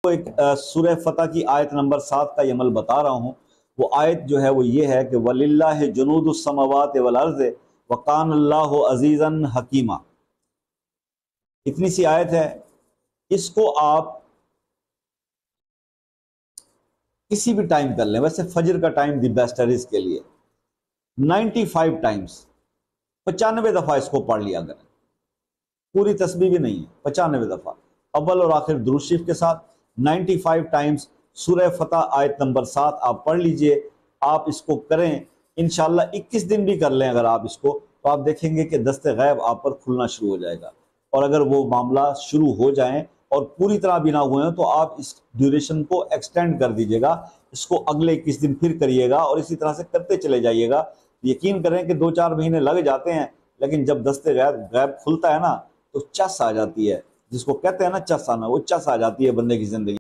आपको एक सूरह फतह की आयत नंबर 7 का अमल बता रहा हूँ। वो आयत जो है वो ये है कि वलिल्लाहि जुनूदुस समावाति वल अर्ज़ व कान अल्लाहु अज़ीज़न हकीमा। इतनी सी आयत है, इसको आप किसी भी टाइम कर लें। वैसे फजर का टाइम दी बेस्ट है इसके लिए। 95 टाइम्स 95 दफ़ा इसको पढ़ लिया करें। पूरी तस्बीह भी नहीं है, 95 दफ़ा अव्वल और आखिर दुरूद शरीफ के साथ 95 टाइम्स सूरह फतह आयत नंबर 7 आप पढ़ लीजिए। आप इसको करें इंशाअल्लाह 21 दिन भी कर लें अगर आप इसको, तो आप देखेंगे कि दस्ते गैब आप पर खुलना शुरू हो जाएगा। और अगर वो मामला शुरू हो जाएं और पूरी तरह भी ना हुए हैं तो आप इस ड्यूरेशन को एक्सटेंड कर दीजिएगा। इसको अगले 21 दिन फिर करिएगा और इसी तरह से करते चले जाइएगा। यकीन करें कि 2-4 महीने लग जाते हैं, लेकिन जब दस्ते गैब खुलता है ना तो चस आ जाती है, जिसको कहते हैं ना चस आना, वो चस आ जाती है बंदे की जिंदगी।